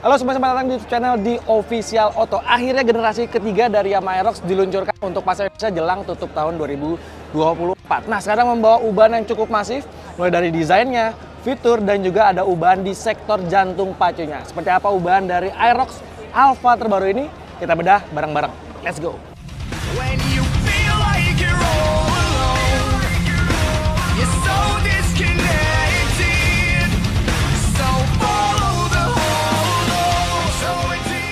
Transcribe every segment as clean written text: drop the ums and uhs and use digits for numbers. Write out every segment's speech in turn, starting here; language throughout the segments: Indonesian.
Halo semua, selamat datang di channel di Official Auto. Akhirnya generasi ketiga dari Yamaha Aerox diluncurkan untuk pasar Indonesia jelang tutup tahun 2024. Nah, sekarang membawa ubahan yang cukup masif, mulai dari desainnya, fitur, dan juga ada ubahan di sektor jantung pacunya. Seperti apa ubahan dari Aerox Alpha terbaru ini? Kita bedah bareng-bareng. Let's go! When you feel like you're all alone, you're so disconnected, so follow the whole so addicted.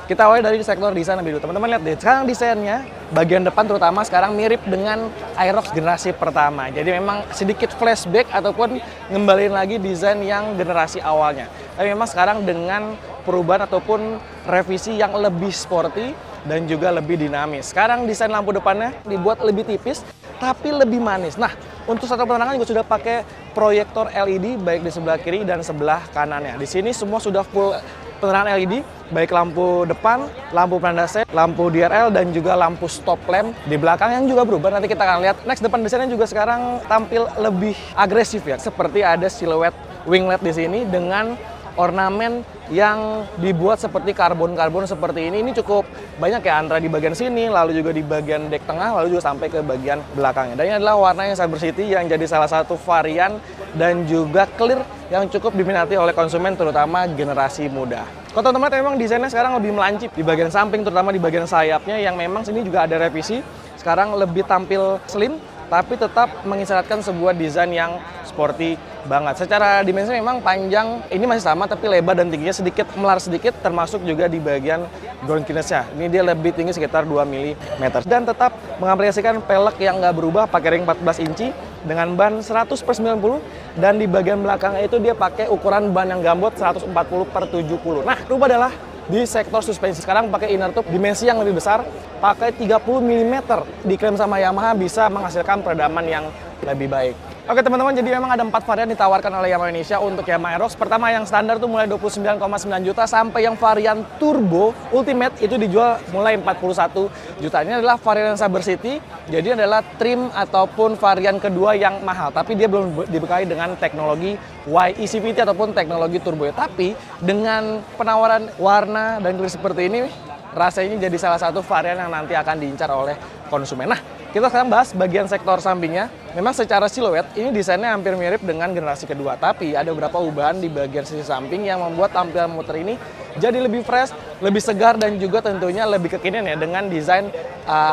Kita awali dari sektor desain lebih dulu. Teman-teman lihat deh, sekarang desainnya bagian depan terutama sekarang mirip dengan Aerox generasi pertama. Jadi memang sedikit flashback ataupun ngembaliin lagi desain yang generasi awalnya. Tapi memang sekarang dengan perubahan ataupun revisi yang lebih sporty dan juga lebih dinamis. Sekarang desain lampu depannya dibuat lebih tipis tapi lebih manis. Nah, untuk sektor penerangan juga sudah pakai proyektor LED baik di sebelah kiri dan sebelah kanannya. Di sini semua sudah full penerangan LED, baik lampu depan, lampu penanda, lampu DRL, dan juga lampu stop lamp di belakang yang juga berubah. Nanti kita akan lihat. Next, depan desainnya juga sekarang tampil lebih agresif ya. Seperti ada siluet winglet di sini dengan ornamen yang dibuat seperti karbon-karbon seperti ini cukup banyak ya, antara di bagian sini, lalu juga di bagian dek tengah, lalu juga sampai ke bagian belakangnya. Dan ini adalah warna yang Cyber City yang jadi salah satu varian dan juga clear yang cukup diminati oleh konsumen terutama generasi muda. Kalau teman-teman memang desainnya sekarang lebih melancip di bagian samping, terutama di bagian sayapnya yang memang sini juga ada revisi. Sekarang lebih tampil slim tapi tetap mengisyaratkan sebuah desain yang sporty banget. Secara dimensi memang panjang ini masih sama, tapi lebar dan tingginya sedikit melar sedikit, termasuk juga di bagian ground clearance-nya. Ini dia lebih tinggi sekitar 2 mm. Dan tetap mengaplikasikan pelek yang nggak berubah, pakai ring 14 inci dengan ban 100/90, dan di bagian belakangnya itu dia pakai ukuran ban yang gambot 140/70. Nah, berubah adalah di sektor suspensi. Sekarang pakai inner tube dimensi yang lebih besar, pakai 30 mm. Diklaim sama Yamaha bisa menghasilkan peredaman yang lebih baik. Oke teman-teman, jadi memang ada 4 varian ditawarkan oleh Yamaha Indonesia untuk Yamaha Aerox. Pertama yang standar tuh mulai 29,9 juta sampai yang varian turbo ultimate itu dijual mulai 41 juta. Ini adalah varian Cyber City, jadi adalah trim ataupun varian kedua yang mahal, tapi dia belum dibekali dengan teknologi YECVT ataupun teknologi turbo. Tapi dengan penawaran warna dan clear seperti ini, rasanya jadi salah satu varian yang nanti akan diincar oleh konsumen. Nah, kita sekarang bahas bagian sektor sampingnya. Memang secara siluet ini desainnya hampir mirip dengan generasi kedua, tapi ada beberapa ubahan di bagian sisi samping yang membuat tampilan motor ini jadi lebih fresh, lebih segar, dan juga tentunya lebih kekinian ya dengan desain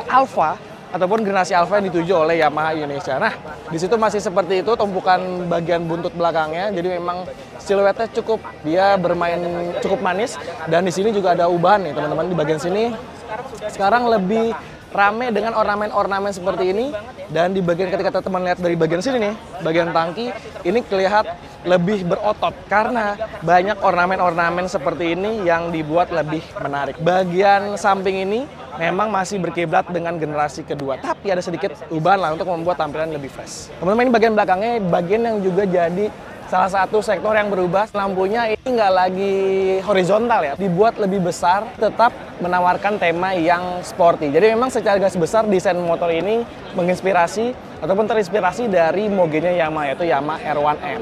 Alpha ataupun generasi Alpha yang dituju oleh Yamaha Indonesia. Nah, di situ masih seperti itu tumpukan bagian buntut belakangnya. Jadi memang siluetnya dia bermain cukup manis, dan di sini juga ada ubahan nih teman-teman di bagian sini. Sekarang lebih rame dengan ornamen-ornamen seperti ini, dan di bagian ketika teman lihat dari bagian sini nih, bagian tangki ini kelihatan lebih berotot karena banyak ornamen-ornamen seperti ini yang dibuat lebih menarik. Bagian samping ini memang masih berkiblat dengan generasi kedua, tapi ada sedikit ubahan lah untuk membuat tampilan lebih fresh. Teman-teman, ini bagian belakangnya, bagian yang juga jadi salah satu sektor yang berubah. Lampunya ini nggak lagi horizontal ya, dibuat lebih besar, tetap menawarkan tema yang sporty. Jadi memang secara garis besar desain motor ini menginspirasi ataupun terinspirasi dari mogenya Yamaha, yaitu Yamaha R1M.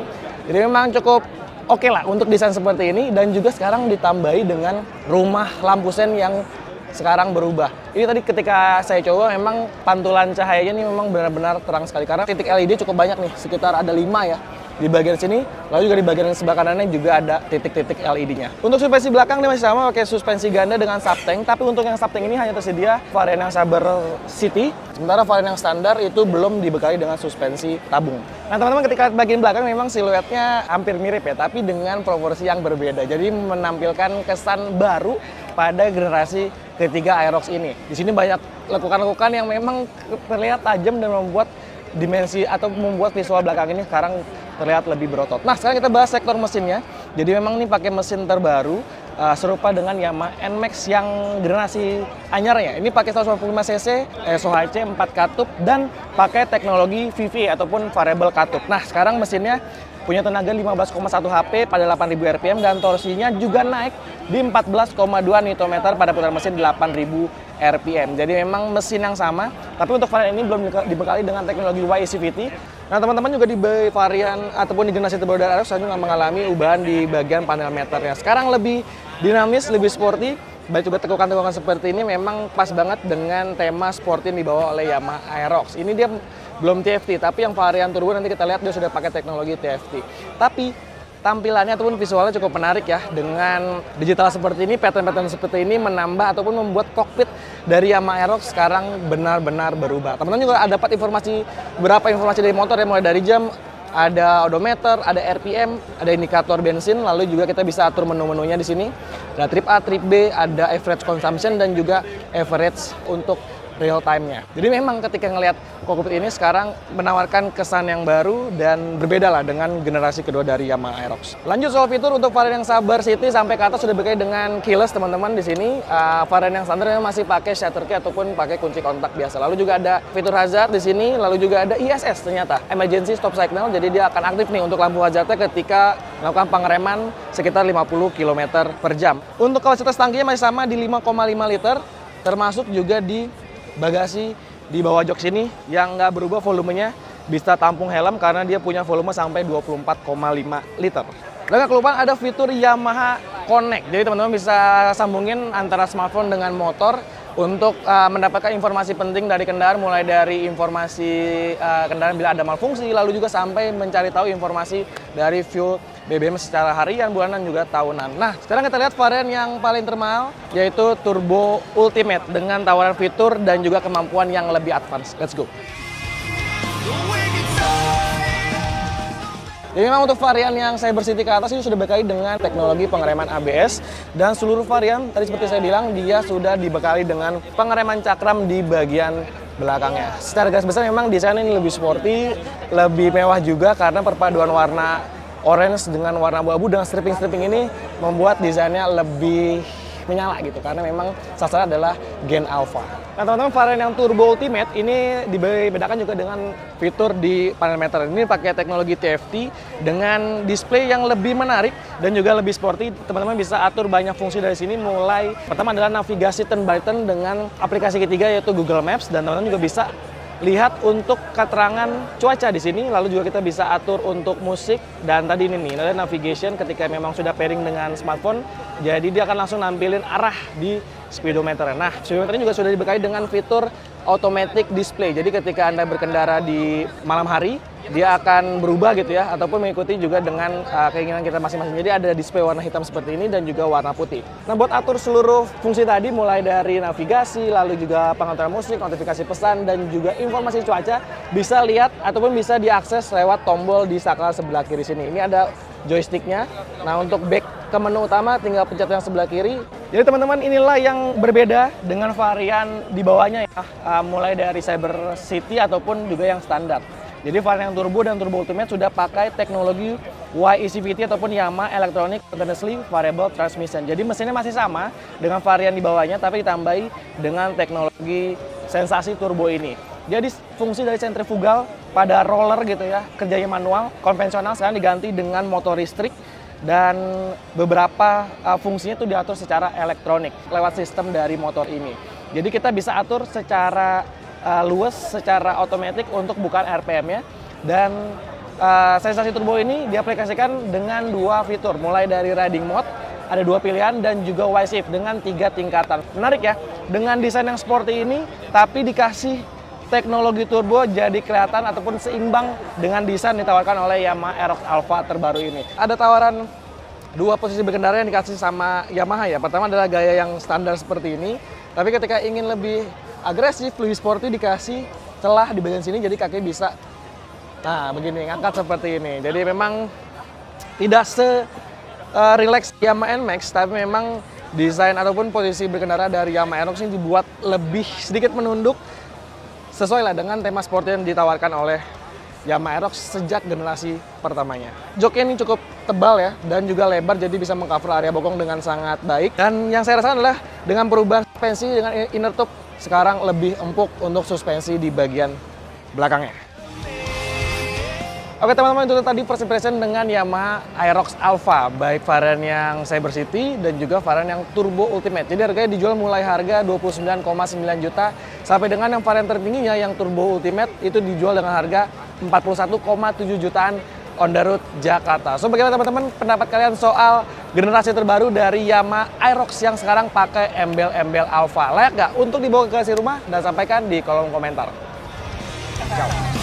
Jadi memang cukup oke lah untuk desain seperti ini, dan juga sekarang ditambahi dengan rumah lampu sen yang sekarang berubah. Ini tadi ketika saya coba memang pantulan cahayanya ini memang benar-benar terang sekali karena titik LED cukup banyak nih, sekitar ada 5 ya di bagian sini, lalu juga di bagian sebelah kanannya juga ada titik-titik LED-nya. Untuk suspensi belakang dia masih sama, pakai suspensi ganda dengan subtank, tapi untuk yang subtank ini hanya tersedia varian yang Cyber City, sementara varian yang standar itu belum dibekali dengan suspensi tabung. Nah teman-teman, ketika bagian belakang memang siluetnya hampir mirip ya, tapi dengan proporsi yang berbeda, jadi menampilkan kesan baru pada generasi ketiga Aerox ini. Di sini banyak lekukan-lekukan yang memang terlihat tajam dan membuat dimensi atau membuat visual belakang ini sekarang terlihat lebih berotot. Nah, sekarang kita bahas sektor mesinnya. Jadi memang ini pakai mesin terbaru serupa dengan Yamaha NMAX yang generasi anyarnya. Ini pakai 185 cc, SOHC 4 katup, dan pakai teknologi VVA ataupun variable katup. Nah, sekarang mesinnya punya tenaga 15,1 HP pada 8.000 rpm dan torsinya juga naik di 14,2 Nm pada putaran mesin 8.000 RPM. Jadi memang mesin yang sama, tapi untuk varian ini belum dibekali dengan teknologi YECVT. Nah, teman-teman juga di varian ataupun di generasi terbaru dari Aerox juga mengalami ubahan di bagian panel meternya. Sekarang lebih dinamis, lebih sporty. Baik juga tekukan-tekukan seperti ini memang pas banget dengan tema sporty yang dibawa oleh Yamaha Aerox. Ini dia belum TFT, tapi yang varian turbo nanti kita lihat dia sudah pakai teknologi TFT. Tapi tampilannya ataupun visualnya cukup menarik ya, dengan digital seperti ini, pattern-pattern seperti ini menambah ataupun membuat kokpit dari Yamaha Aerox sekarang benar-benar berubah. Teman-teman juga dapat beberapa informasi dari motor ya, mulai dari jam, ada odometer, ada RPM, ada indikator bensin, lalu juga kita bisa atur menu-menunya di sini. Ada trip A, trip B, ada average consumption dan juga average untuk real time-nya. Jadi memang ketika ngelihat kokpit ini sekarang menawarkan kesan yang baru dan berbeda lah dengan generasi kedua dari Yamaha Aerox. Lanjut soal fitur, untuk varian yang Sabar City sampai ke atas sudah berkait dengan keyless teman-teman di sini. Varian yang standar masih pakai shutter key ataupun pakai kunci kontak biasa. Lalu juga ada fitur hazard di sini, lalu juga ada ISS ternyata, emergency stop signal. Jadi dia akan aktif nih untuk lampu hazardnya ketika melakukan pengereman sekitar 50 km per jam. Untuk kapasitas tangkinya masih sama di 5,5 liter, termasuk juga di bagasi di bawah jok sini yang nggak berubah volumenya, bisa tampung helm karena dia punya volume sampai 24,5 liter. Dan nggak kelupaan ada fitur Yamaha Connect, jadi teman-teman bisa sambungin antara smartphone dengan motor untuk mendapatkan informasi penting dari kendaraan, mulai dari informasi kendaraan bila ada malfungsi, lalu juga sampai mencari tahu informasi dari fuel BBM secara harian, bulanan, juga tahunan. Nah, sekarang kita lihat varian yang paling termahal, yaitu Turbo Ultimate dengan tawaran fitur dan juga kemampuan yang lebih advance. Let's go! Jadi memang untuk varian yang Saber City ke atas ini sudah berkait dengan teknologi pengereman ABS, dan seluruh varian tadi seperti saya bilang dia sudah dibekali dengan pengereman cakram di bagian belakangnya. Secara garis besar memang desain ini lebih sporty, lebih mewah juga karena perpaduan warna orange dengan warna abu-abu dengan stripping-stripping ini membuat desainnya lebih menyala gitu, karena memang sasaran adalah Gen Alpha. Nah teman-teman, varian yang Turbo Ultimate ini dibedakan juga dengan fitur di panel meter. Ini pakai teknologi TFT dengan display yang lebih menarik dan juga lebih sporty. Teman-teman bisa atur banyak fungsi dari sini, mulai pertama adalah navigasi turn by turn dengan aplikasi ketiga yaitu Google Maps, dan teman-teman juga bisa lihat untuk keterangan cuaca di sini, lalu juga kita bisa atur untuk musik, dan tadi ini nih ada navigation ketika memang sudah pairing dengan smartphone, jadi dia akan langsung nampilin arah di speedometer. Nah, speedometer juga sudah dibekali dengan fitur automatic display. Jadi ketika Anda berkendara di malam hari, dia akan berubah gitu ya, ataupun mengikuti juga dengan keinginan kita masing-masing. Jadi ada display warna hitam seperti ini dan juga warna putih. Nah, buat atur seluruh fungsi tadi, mulai dari navigasi, lalu juga pengaturan musik, notifikasi pesan, dan juga informasi cuaca, bisa lihat ataupun bisa diakses lewat tombol di saklar sebelah kiri sini. Ini ada joysticknya. Nah, untuk back ke menu utama tinggal pencet yang sebelah kiri. Jadi teman-teman, inilah yang berbeda dengan varian di bawahnya ya, mulai dari Saber City ataupun juga yang standar. Jadi varian yang Turbo dan Turbo Ultimate sudah pakai teknologi YECVT ataupun Yamaha Electronic Continuously Variable Transmission. Jadi mesinnya masih sama dengan varian di bawahnya, tapi ditambahi dengan teknologi sensasi turbo ini. Jadi fungsi dari sentrifugal pada roller gitu ya, kerjanya manual, konvensional, sekarang diganti dengan motor listrik, dan beberapa fungsinya itu diatur secara elektronik lewat sistem dari motor ini. Jadi kita bisa atur secara luas, secara otomatis untuk bukaan RPM-nya, dan sensasi turbo ini diaplikasikan dengan dua fitur, mulai dari riding mode, ada dua pilihan, dan juga Y-Shift dengan 3 tingkatan. Menarik ya, dengan desain yang sporty ini, tapi dikasih teknologi turbo, jadi kelihatan ataupun seimbang dengan desain ditawarkan oleh Yamaha Aerox Alpha terbaru ini. Ada tawaran dua posisi berkendara yang dikasih sama Yamaha ya. Pertama adalah gaya yang standar seperti ini, tapi ketika ingin lebih agresif, lebih sporty, dikasih celah di bagian sini, jadi kaki bisa begini, ngangkat seperti ini. Jadi memang tidak relax Yamaha NMAX, tapi memang desain ataupun posisi berkendara dari Yamaha Aerox ini dibuat lebih sedikit menunduk, sesuai lah dengan tema sport yang ditawarkan oleh Yamaha Aerox sejak generasi pertamanya. Joknya ini cukup tebal ya, dan juga lebar, jadi bisa mengcover area bokong dengan sangat baik. Dan yang saya rasakan adalah dengan perubahan suspensi dengan inner tube, sekarang lebih empuk untuk suspensi di bagian belakangnya. Oke teman-teman, itu tadi first impression dengan Yamaha Aerox Alpha, baik varian yang Cyber City dan juga varian yang Turbo Ultimate. Jadi harganya dijual mulai harga 29,9 juta sampai dengan yang varian tertingginya yang Turbo Ultimate itu dijual dengan harga 41,7 jutaan on the road Jakarta. So bagaimana teman-teman pendapat kalian soal generasi terbaru dari Yamaha Aerox yang sekarang pakai embel-embel Alpha? Layak nggak untuk dibawa ke garasi rumah? Dan sampaikan di kolom komentar. Ciao.